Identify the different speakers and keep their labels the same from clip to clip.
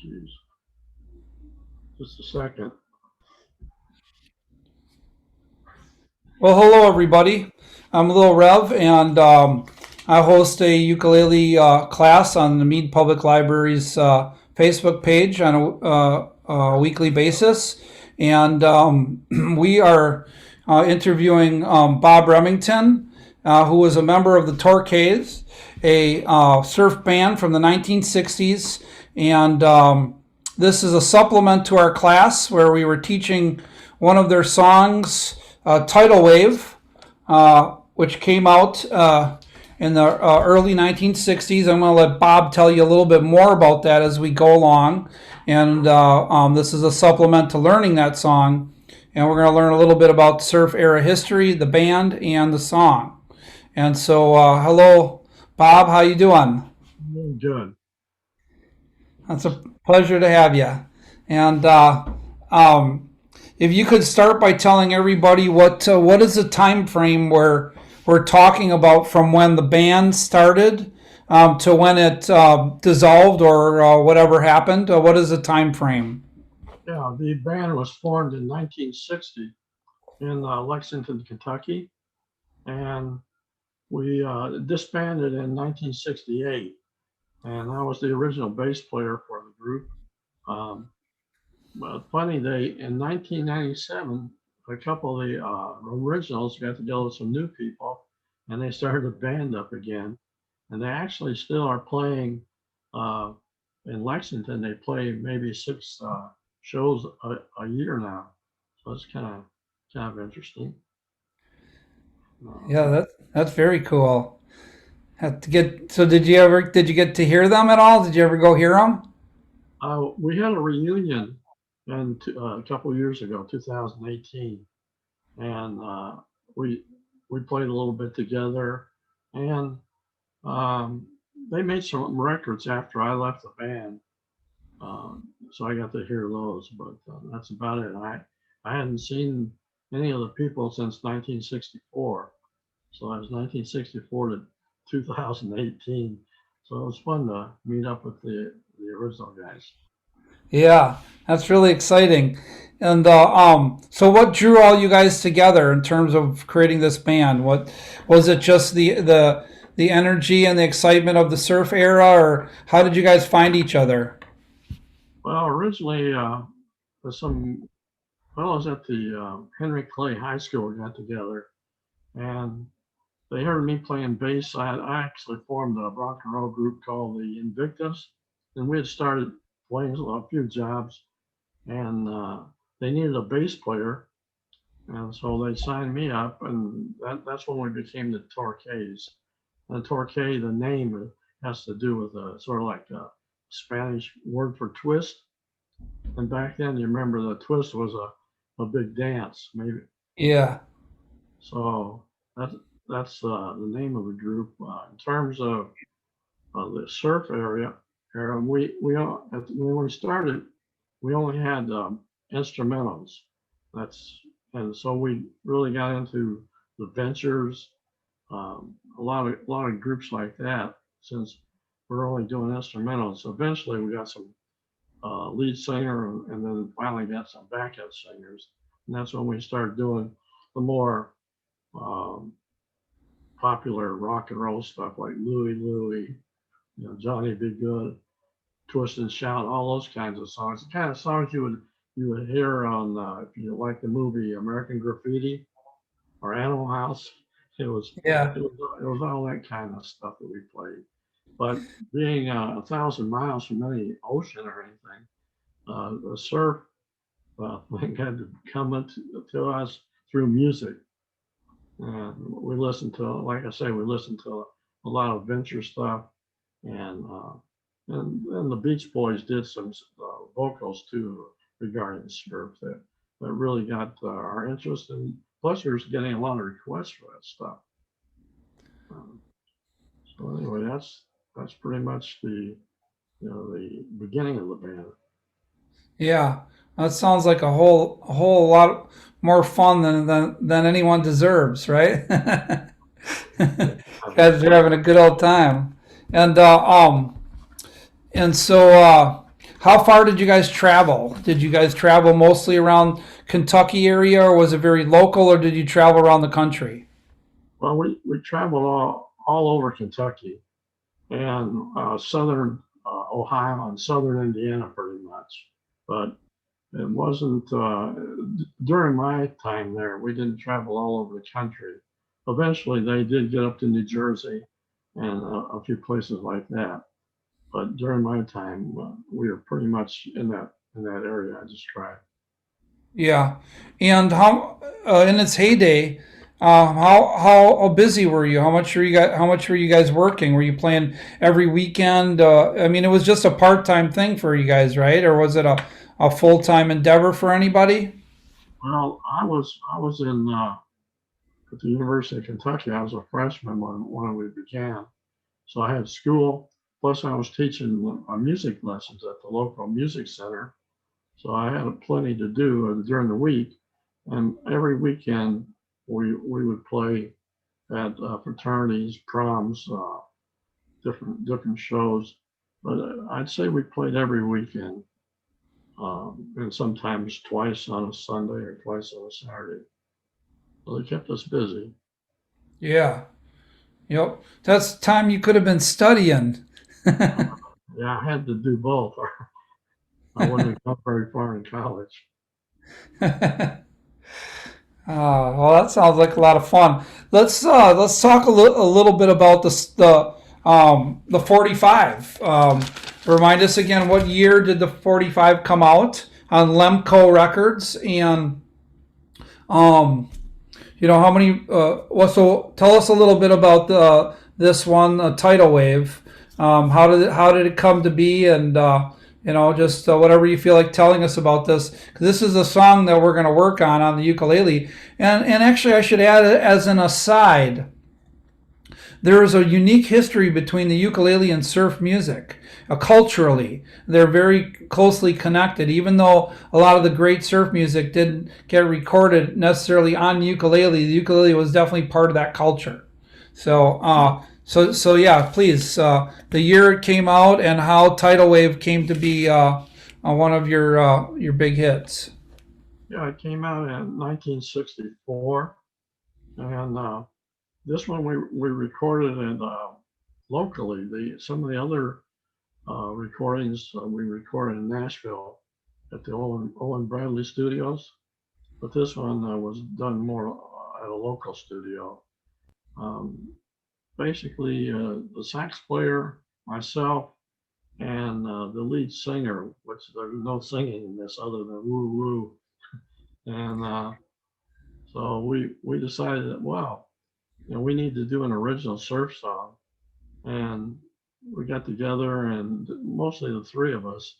Speaker 1: Jeez. Just a second.
Speaker 2: Well, hello everybody. I'm Lil Rev, and I host a ukulele class on the Mead Public Library's Facebook page on a weekly basis. And we are interviewing Bob Remington, who was a member of the Torquays, a surf band from the 1960s. And this is a supplement to our class where we were teaching one of their songs, Tidal Wave, which came out in the early 1960s. I'm going to let Bob tell you a little bit more about that as we go along. And this is a supplement to learning that song. And we're going to learn a little bit about surf era history, the band, and the song. And so, hello, Bob. How you doing?
Speaker 1: Good.
Speaker 2: It's a pleasure to have you. And if you could start by telling everybody what is the time frame where we're talking about from when the band started to when it dissolved or whatever happened. What is the time frame?
Speaker 1: Yeah, the band was formed in 1960 in Lexington, Kentucky, and we disbanded in 1968. And I was the original bass player for the group. But funny, in 1997, a couple of the originals got together with some new people, and they started a band up again. And they actually still are playing in Lexington. They play maybe 6 shows a year now, so it's kind of interesting.
Speaker 2: Yeah, that's very cool. Have to get. So did you get to hear them at all? Did you ever go hear them?
Speaker 1: We had a reunion a couple of years ago, 2018, and we played a little bit together, and they made some records after I left the band, so I got to hear those. But that's about it. I hadn't seen any of the people since 1964, so it was 1964 to 2018. So it was fun to meet up with the original guys.
Speaker 2: Yeah, that's really exciting. And so what drew all you guys together in terms of creating this band? What was it? Just the energy and the excitement of the surf era, or how did you guys find each other?
Speaker 1: Well, originally, some fellows at the Henry Clay High School got together, and they heard me playing bass. I actually formed a rock and roll group called the Invictus, and we had started playing a few jobs, and they needed a bass player, and so they signed me up, and that's when we became the Torquays. And Torquay, the name has to do with a sort of like a Spanish word for twist. And back then, you remember the twist was a big dance, maybe.
Speaker 2: Yeah,
Speaker 1: So that's the name of the group. In terms of the surf era, when we started, we only had instrumentals. That's and so we really got into the ventures, a lot of groups like that. Since we're only doing instrumentals, eventually we got some lead singer, and then finally got some backup singers, and that's when we started doing the more um, popular rock and roll stuff like Louie Louie, Johnny Be Good, Twist and Shout, all those kinds of songs. The kind of songs you would hear on if you like the movie American Graffiti or Animal House. It was
Speaker 2: yeah,
Speaker 1: it was all that kind of stuff that we played. But being 1,000 miles from any ocean or anything, the surf thing had to come to us through music. We listened to, like I say, we listened to a lot of venture stuff, and the Beach Boys did some vocals too regarding surf that really got our interest, and plus we were getting a lot of requests for that stuff. Um, so anyway, that's pretty much the beginning of the band.
Speaker 2: yeah. That sounds like a whole lot more fun than anyone deserves, right? Guys are having a good old time, and and so How far did you guys travel? Did you guys travel mostly around Kentucky area, or was it very local, or did you travel around the country?
Speaker 1: Well, we traveled all over Kentucky and southern Ohio and southern Indiana pretty much. But it wasn't during my time there, we didn't travel all over the country. Eventually, they did get up to New Jersey and a few places like that. But during my time, we were pretty much in that area I described.
Speaker 2: Yeah, and how in its heyday, how busy were you? How much were you guys working? Were you playing every weekend? I mean, it was just a part time thing for you guys, right? Or was it a full time endeavor for anybody?
Speaker 1: Well, I was in at the University of Kentucky. I was a freshman when we began, so I had school. Plus, I was teaching music lessons at the local music center. So I had plenty to do during the week, and every weekend we would play at fraternities, proms, different shows. But I'd say we played every weekend, and sometimes twice on a Sunday or twice on a Saturday. So they kept us busy.
Speaker 2: Yeah. Yep. That's time you could have been studying.
Speaker 1: Yeah, I had to do both, or I wouldn't have got very far in college.
Speaker 2: Well, that sounds like a lot of fun. Let's talk a little bit about the 45. Remind us again, what year did the 45 come out on Lemco Records, and um, how many? So tell us a little bit about this one, Tidal Wave. How did it come to be, and just whatever you feel like telling us about this, because this is a song that we're going to work on the ukulele. And actually, I should add, as an aside, there is a unique history between the ukulele and surf music. Culturally, they're very closely connected. Even though a lot of the great surf music didn't get recorded necessarily on ukulele, the ukulele was definitely part of that culture. So yeah, please, the year it came out and how Tidal Wave came to be one of your big hits.
Speaker 1: Yeah, it came out in 1964, and this one we recorded it locally. Some of the other recordings we recorded in Nashville at the Owen Bradley Studios, but this one was done more at a local studio. Um, Basically, the sax player, myself, and the lead singer, which there's no singing in this other than woo woo, and so we decided that, well, we need to do an original surf song, and we got together, and mostly the three of us,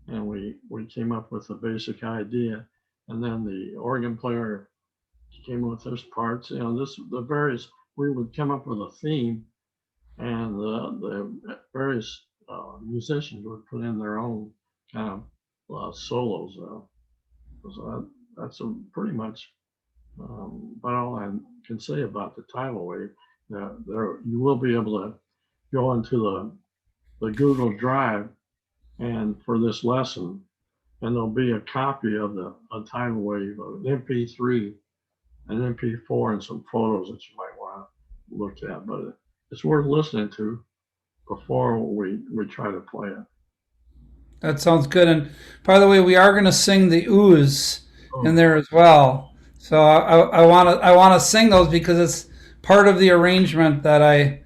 Speaker 1: and we came up with a basic idea, and then the organ player came up with his parts. The various, we would come up with a theme, and the various musicians would put in their own kind of solos. So that's pretty much about all I can say about the tidal wave. There, you will be able to go into the Google Drive and for this lesson, and there'll be a copy of the a tidal wave, an MP3, an MP4, and some photos that you might want to look at. But it's worth listening to before we try to play it.
Speaker 2: That sounds good. And by the way, we are going to sing the ooze in
Speaker 1: Oh,
Speaker 2: there as well. So I want to sing those because it's part of the arrangement that I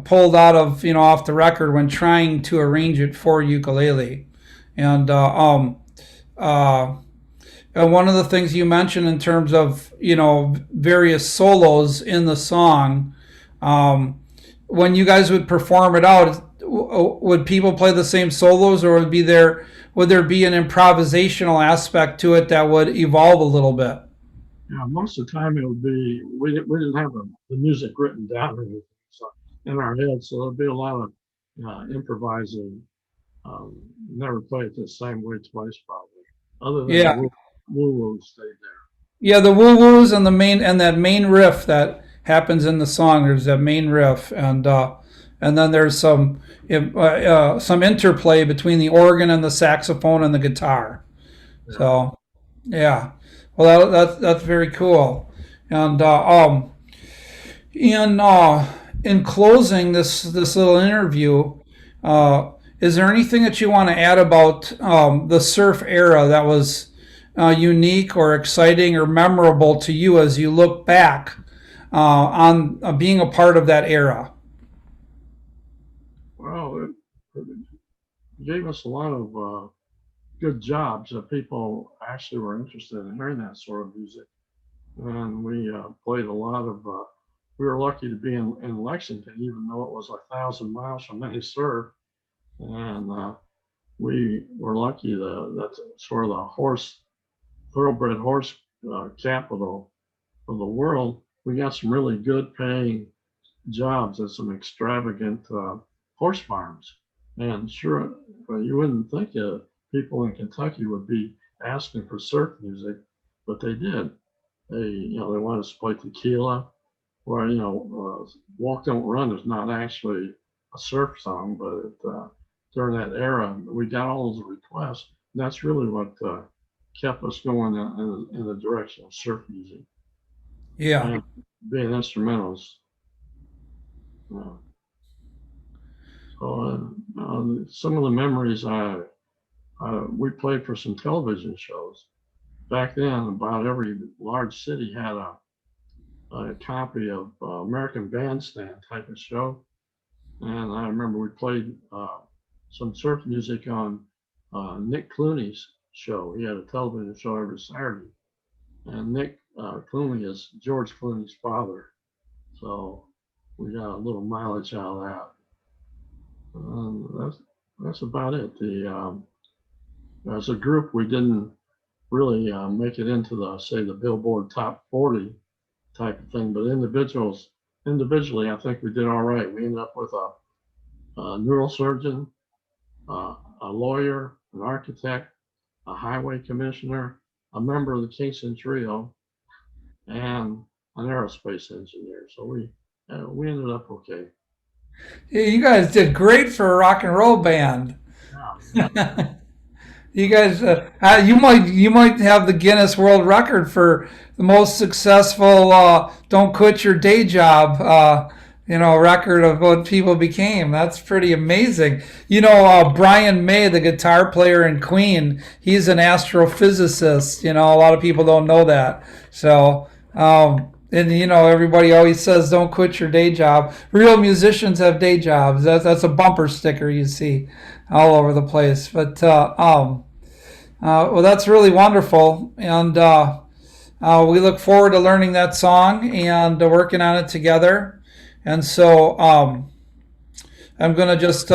Speaker 2: pulled out of off the record when trying to arrange it for ukulele. And uh, and one of the things you mentioned in terms of various solos in the song, um, when you guys would perform it out, would people play the same solos, or would there be an improvisational aspect to it that would evolve a little bit?
Speaker 1: yeah, most of the time it would be we didn't have the music written down or anything, so in our heads, so there'd be a lot of improvising. Never play it the same way twice, probably. Other than the
Speaker 2: Yeah,
Speaker 1: woo stayed there.
Speaker 2: yeah, the woo woos and the main and that main riff that happens in the song. There's that main riff, and and then there's some interplay between the organ and the saxophone and the guitar.
Speaker 1: Yeah.
Speaker 2: So, yeah, well, that's very cool. And in closing this little interview, is there anything that you want to add about the surf era that was unique or exciting or memorable to you as you look back on being a part of that era?
Speaker 1: Well, it gave us a lot of good jobs that people actually were interested in hearing that sort of music. And we played a lot of, we were lucky to be in Lexington, even though it was 1,000 miles from any surf. And we were lucky that's sort of the thoroughbred horse capital of the world. We got some really good paying jobs at some extravagant horse farms. And sure, you wouldn't think people in Kentucky would be asking for surf music, but they did. They wanted us to play tequila, where, Walk Don't Run is not actually a surf song, but during that era, we got all those requests. And that's really what kept us going in the direction of surf music.
Speaker 2: Yeah.
Speaker 1: And being instrumentals. So some of the memories we played for some television shows. Back then, about every large city had a copy of American Bandstand type of show. And I remember we played some surf music on Nick Clooney's show. He had a television show every Saturday. And Nick Clooney is George Clooney's father. So we got a little mileage out of that. That's about it. As a group, we didn't really make it into the Billboard Top 40 type of thing, but individually, I think we did all right. We ended up with a neurosurgeon, a lawyer, an architect, a highway commissioner, a member of the Kingston Trio, and an aerospace engineer. So we ended up okay.
Speaker 2: Yeah, you guys did great for a rock and roll band.
Speaker 1: Yeah.
Speaker 2: You guys, you might have the Guinness World Record for the most successful "Don't Quit Your Day Job" record of what people became. That's pretty amazing. Brian May, the guitar player in Queen, he's an astrophysicist. A lot of people don't know that. So, everybody always says, "Don't quit your day job." Real musicians have day jobs. That's a bumper sticker you see all over the place. But well, that's really wonderful, and we look forward to learning that song and working on it together. And so I'm going to just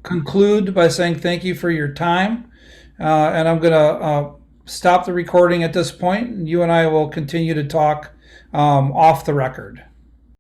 Speaker 2: conclude by saying thank you for your time, and I'm going to stop the recording at this point, and you and I will continue to talk off the record.